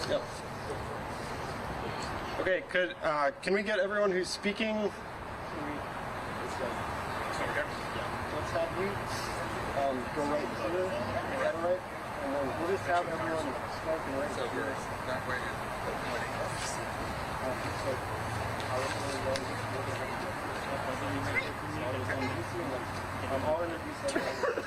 Yep. Okay, can we get everyone who's speaking? Let's have you go right here. Is that all right? And then we'll just have everyone smoking right here. That way. I'll introduce everyone.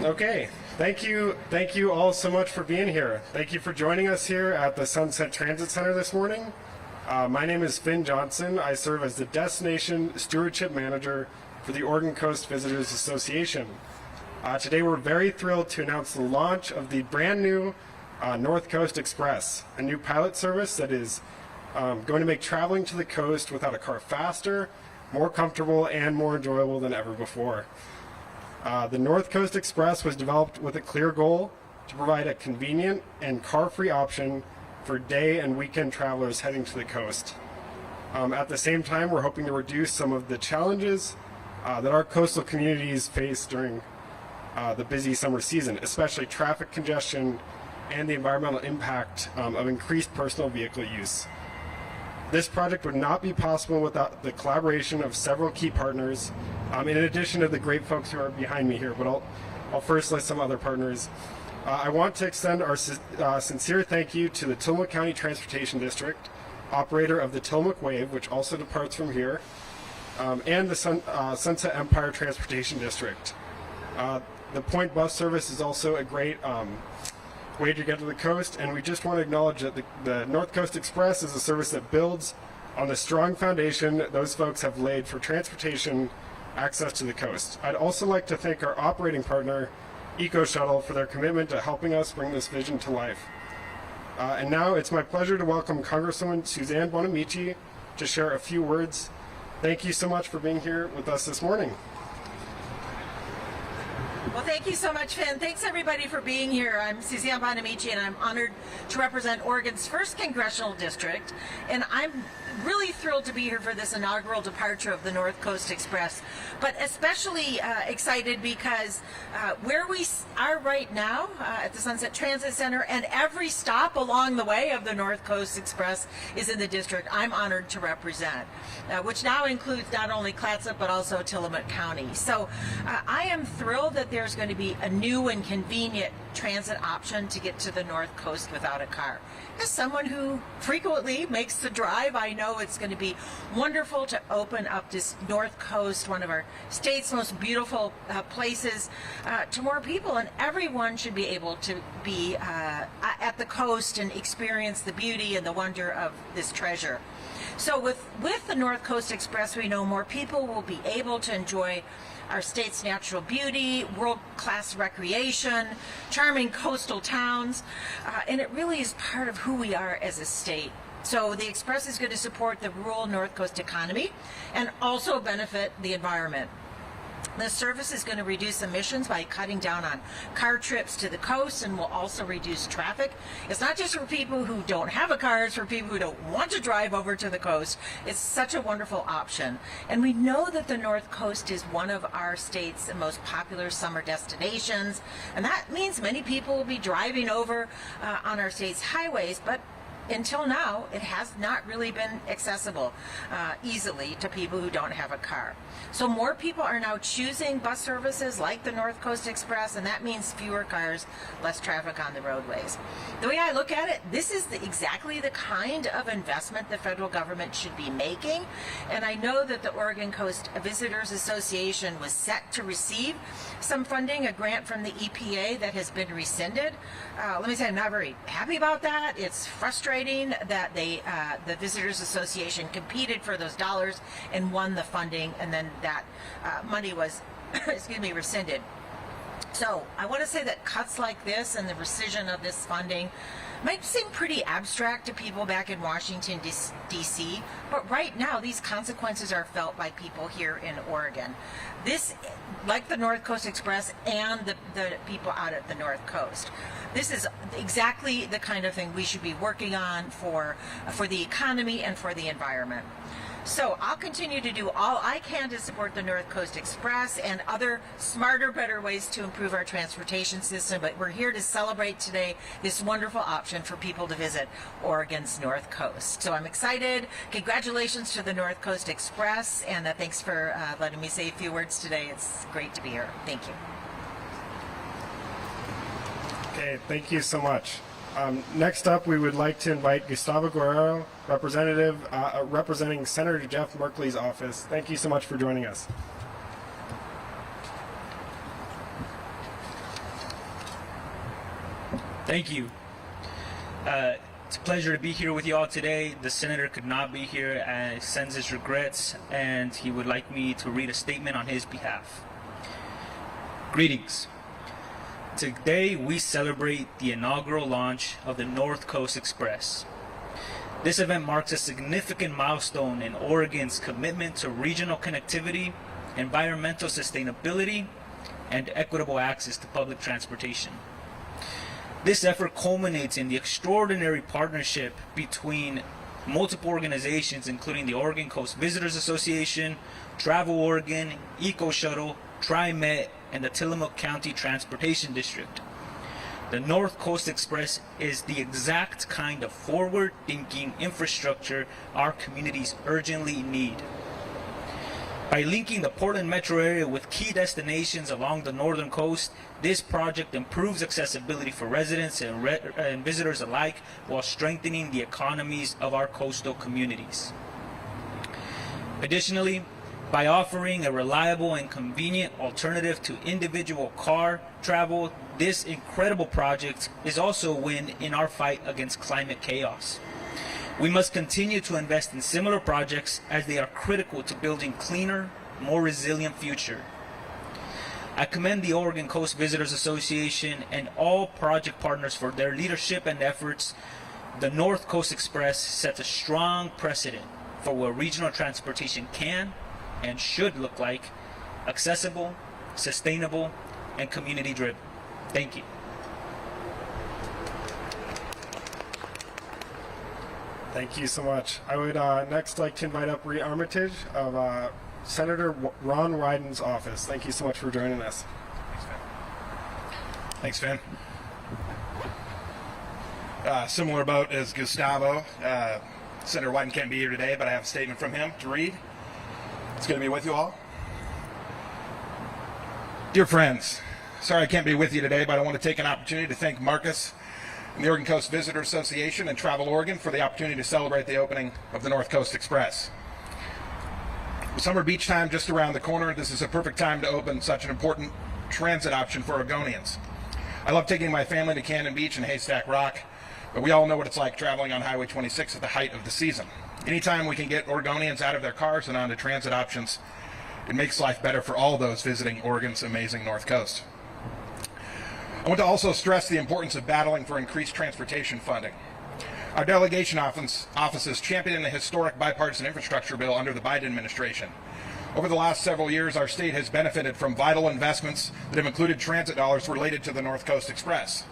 Okay, thank you all so much for being here. Thank you for joining us here at the Sunset Transit Center this morning. My name is Finn Johnson. I serve as the Destination Stewardship Manager for the Oregon Coast Visitors Association. Today we're very thrilled to announce the launch of the brand new North Coast Express, a new pilot service that is going to make traveling to the coast without a car faster, more comfortable, and more enjoyable than ever before. The North Coast Express was developed with a clear goal to provide a convenient and car-free option for day and weekend travelers heading to the coast. At the same time, we're hoping to reduce some of the challenges that our coastal communities face during the busy summer season, especially traffic congestion and the environmental impact of increased personal vehicle use. This project would not be possible without the collaboration of several key partners, in addition to the great folks who are behind me here, but I'll first list some other partners. I want to extend our sincere thank you to the Tillamook County Transportation District, operator of the Tillamook Wave, which also departs from here, and the Sunset Empire Transportation District. The Point bus service is also a great way to get to the coast, and we just want to acknowledge that the North Coast Express is a service that builds on the strong foundation that those folks have laid for transportation access to the coast. I'd also like to thank our operating partner, Eco Shuttle, for their commitment to helping us bring this vision to life. And now it's my pleasure to welcome Congresswoman Suzanne Bonamici to share a few words. Thank you so much for being here with us this morning. Well, thank you so much, Finn. Thanks, everybody, for being here. I'm Suzanne Bonamici, and I'm honored to represent Oregon's 1st Congressional District. And I'm really thrilled to be here for this inaugural departure of the North Coast Express, but especially excited because where we are right now at the Sunset Transit Center, and every stop along the way of the North Coast Express is in the district I'm honored to represent, which now includes not only Clatsop but also Tillamook County. So I am thrilled that there's going to be a new and convenient transit option to get to the North Coast without a car. As someone who frequently makes the drive, I know it's going to be wonderful to open up this North Coast, one of our state's most beautiful places, to more people, and everyone should be able to be at the coast and experience the beauty and the wonder of this treasure. So with the North Coast Express, we know more people will be able to enjoy our state's natural beauty, world-class recreation, charming coastal towns, and it really is part of who we are as a state. So the Express is going to support the rural North Coast economy and also benefit the environment. This service is going to reduce emissions by cutting down on car trips to the coast, and will also reduce traffic. It's not just for people who don't have a car, it's for people who don't want to drive over to the coast. It's such a wonderful option. And we know that the North Coast is one of our state's most popular summer destinations, and that means many people will be driving over on our state's highways, but until now, it has not really been accessible easily to people who don't have a car. So more people are now choosing bus services like the North Coast Express, and that means fewer cars, less traffic on the roadways. The way I look at it, this is exactly the kind of investment the federal government should be making, and I know that the Oregon Coast Visitors Association was set to receive some funding, a grant from the EPA that has been rescinded. Let me say, I'm not very happy about that. It's frustrating that the Visitors Association competed for those dollars and won the funding, and then that money was, rescinded. So I want to say that cuts like this and the rescission of this funding might seem pretty abstract to people back in Washington, D.C., but right now these consequences are felt by people here in Oregon. This, like the North Coast Express and the people out at the North Coast, this is exactly the kind of thing we should be working on for the economy and for the environment. So I'll continue to do all I can to support the North Coast Express and other smarter, better ways to improve our transportation system. But we're here to celebrate today this wonderful option for people to visit Oregon's North Coast. So I'm excited. Congratulations to the North Coast Express, and thanks for letting me say a few words today. It's great to be here. Thank you. Okay, thank you so much. Next up, we would like to invite Gustavo Guerrero, representing Senator Jeff Merkley's office. Thank you so much for joining us. Thank you. It's a pleasure to be here with you all today. The senator could not be here and sends his regrets, and he would like me to read a statement on his behalf. Greetings. Today we celebrate the inaugural launch of the North Coast Express. This event marks a significant milestone in Oregon's commitment to regional connectivity, environmental sustainability, and equitable access to public transportation. This effort culminates in the extraordinary partnership between multiple organizations, including the Oregon Coast Visitors Association, Travel Oregon, Eco Shuttle, Trimet, and the Tillamook County Transportation District. The North Coast Express is the exact kind of forward-thinking infrastructure our communities urgently need. By linking the Portland metro area with key destinations along the northern coast, this project improves accessibility for residents and visitors alike while strengthening the economies of our coastal communities. Additionally, by offering a reliable and convenient alternative to individual car travel, this incredible project is also a win in our fight against climate chaos. We must continue to invest in similar projects as they are critical to building cleaner, more resilient future. I commend the Oregon Coast Visitors Association and all project partners for their leadership and efforts. The North Coast Express sets a strong precedent for what regional transportation can and should look like: accessible, sustainable, and community-driven. Thank you. Thank you so much. I would next like to invite up Rhea Armitage of Senator Ron Wyden's office. Thank you so much for joining us. Thanks, Finn. Similar boat as Gustavo. Senator Wyden can't be here today, but I have a statement from him to read. It's good to be with you all. Dear friends, sorry I can't be with you today, but I want to take an opportunity to thank Marcus and the Oregon Coast Visitor Association and Travel Oregon for the opportunity to celebrate the opening of the North Coast Express. With summer beach time just around the corner, this is a perfect time to open such an important transit option for Oregonians. I love taking my family to Cannon Beach and Haystack Rock, but we all know what it's like traveling on Highway 26 at the height of the season. Anytime we can get Oregonians out of their cars and onto transit options, it makes life better for all those visiting Oregon's amazing North Coast. I want to also stress the importance of battling for increased transportation funding. Our delegation offices championed the historic bipartisan infrastructure bill under the Wyden administration. Over the last several years, our state has benefited from vital investments that have included transit dollars related to the North Coast Express.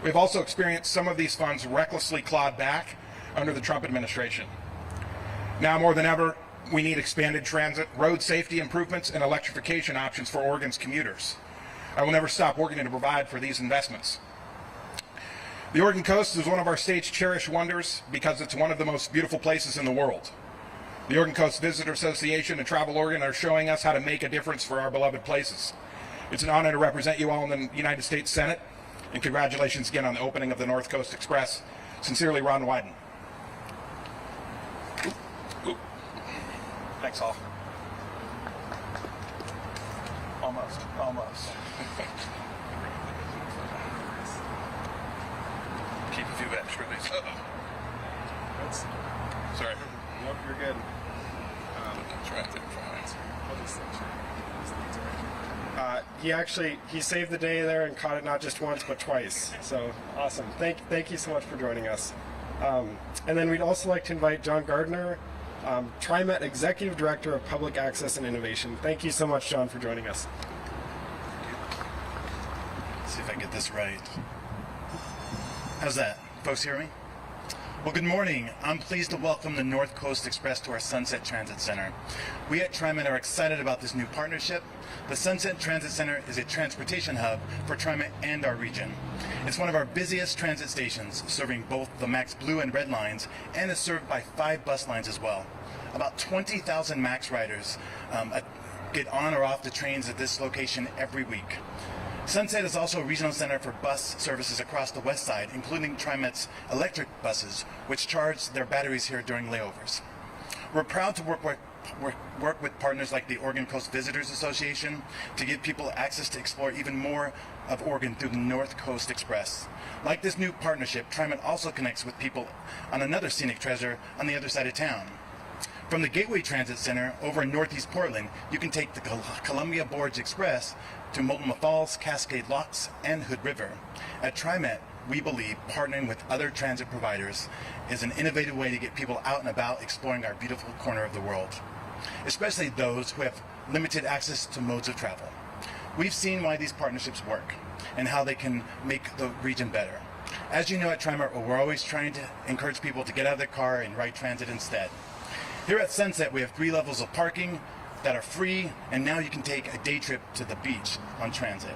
We've also experienced some of these funds recklessly clawed back under the Trump administration. Now more than ever, we need expanded transit, road safety improvements, and electrification options for Oregon's commuters. I will never stop working to provide for these investments. The Oregon coast is one of our state's cherished wonders because it's one of the most beautiful places in the world. The Oregon Coast Visitor Association and Travel Oregon are showing us how to make a difference for our beloved places. It's an honor to represent you all in the United States Senate, and congratulations again on the opening of the North Coast Express. Sincerely, Ron Wyden. Thanks all. Almost. Keep a few extra, please. Sorry. Nope, you're good. It's right there. He saved the day there and caught it not just once but twice. So awesome. Thank you so much for joining us. And then we'd also like to invite John Gardner, Trimet Executive Director of Public Access and Innovation. Thank you so much, John, for joining us. See if I can get this right. How's that? Folks hear me? Well, good morning. I'm pleased to welcome the North Coast Express to our Sunset Transit Center. We at Trimet are excited about this new partnership. The Sunset Transit Center is a transportation hub for Trimet and our region. It's one of our busiest transit stations, serving both the Max Blue and Red lines, and is served by 5 bus lines as well. About 20,000 Max riders get on or off the trains at this location every week. Sunset is also a regional center for bus services across the west side, including Trimet's electric buses, which charge their batteries here during layovers. We're proud to work with partners like the Oregon Coast Visitors Association to give people access to explore even more of Oregon through the North Coast Express. Like this new partnership, Trimet also connects with people on another scenic treasure on the other side of town. From the Gateway Transit Center over in Northeast Portland, you can take the Columbia Gorge Express to Multnomah Falls, Cascade Locks, and Hood River. At Trimet, we believe partnering with other transit providers is an innovative way to get people out and about exploring our beautiful corner of the world, especially those who have limited access to modes of travel. We've seen why these partnerships work and how they can make the region better. As you know, at Trimet, we're always trying to encourage people to get out of their car and ride transit instead. Here at Sunset, we have 3 levels of parking that are free, and now you can take a day trip to the beach on transit.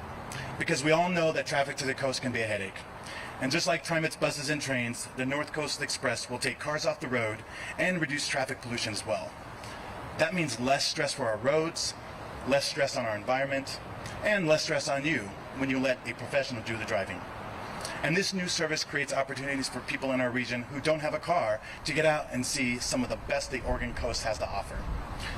Because we all know that traffic to the coast can be a headache. And just like Trimet's buses and trains, the North Coast Express will take cars off the road and reduce traffic pollution as well. That means less stress for our roads, less stress on our environment, and less stress on you when you let a professional do the driving. And this new service creates opportunities for people in our region who don't have a car to get out and see some of the best the Oregon coast has to offer.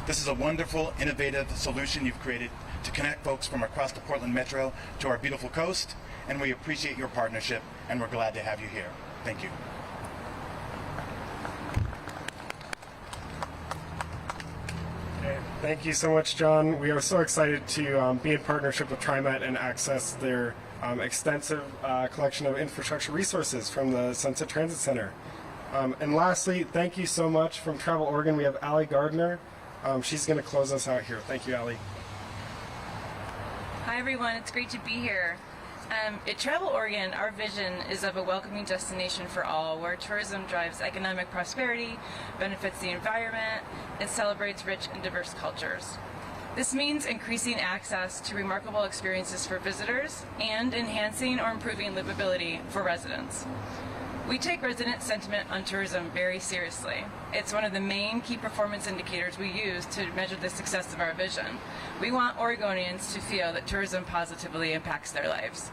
This is a wonderful, innovative solution you've created to connect folks from across the Portland Metro to our beautiful coast, and we appreciate your partnership, and we're glad to have you here. Thank you. Okay, thank you so much, John. We are so excited to be in partnership with Trimet and access their extensive collection of infrastructure resources from the Sunset Transit Center. And lastly, thank you so much from Travel Oregon. We have Allie Gardner. She's going to close us out here. Thank you, Allie. Hi everyone, it's great to be here. At Travel Oregon, our vision is of a welcoming destination for all, where tourism drives economic prosperity, benefits the environment, and celebrates rich and diverse cultures. This means increasing access to remarkable experiences for visitors and enhancing or improving livability for residents. We take resident sentiment on tourism very seriously. It's one of the main key performance indicators we use to measure the success of our vision. We want Oregonians to feel that tourism positively impacts their lives.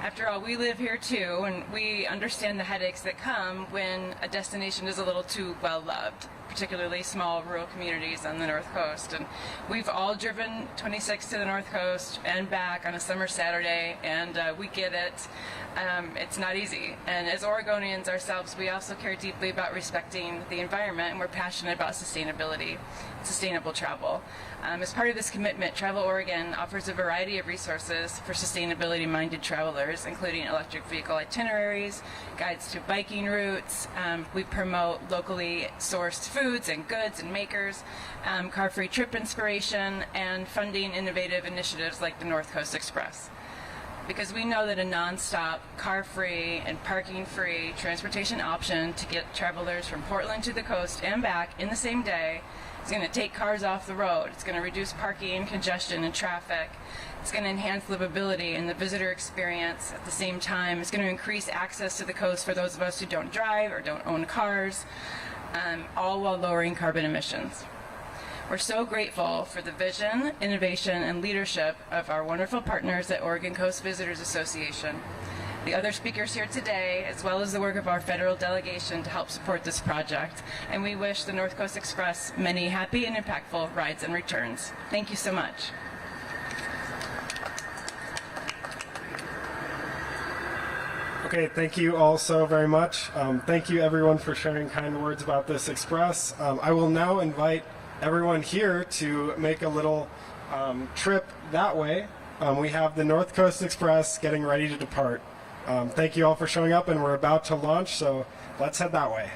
After all, we live here too, and we understand the headaches that come when a destination is a little too well loved, particularly small rural communities on the North Coast. And we've all driven 26 to the North Coast and back on a summer Saturday, and we get it. It's not easy. And as Oregonians ourselves, we also care deeply about respecting the environment, and we're passionate about sustainability, sustainable travel. As part of this commitment, Travel Oregon offers a variety of resources for sustainability-minded travelers, including electric vehicle itineraries, guides to biking routes. We promote locally sourced foods and goods and makers, car-free trip inspiration, and funding innovative initiatives like the North Coast Express. Because we know that a non-stop, car-free, and parking-free transportation option to get travelers from Portland to the coast and back in the same day is going to take cars off the road. It's going to reduce parking, congestion, and traffic. It's going to enhance livability and the visitor experience at the same time. It's going to increase access to the coast for those of us who don't drive or don't own cars, all while lowering carbon emissions. We're so grateful for the vision, innovation, and leadership of our wonderful partners at Oregon Coast Visitors Association, the other speakers here today, as well as the work of our federal delegation to help support this project. And we wish the North Coast Express many happy and impactful rides and returns. Thank you so much. Okay, thank you all so very much. Thank you everyone for sharing kind words about this express. I will now invite everyone here to make a little trip that way. We have the North Coast Express getting ready to depart. Thank you all for showing up, and we're about to launch, so let's head that way.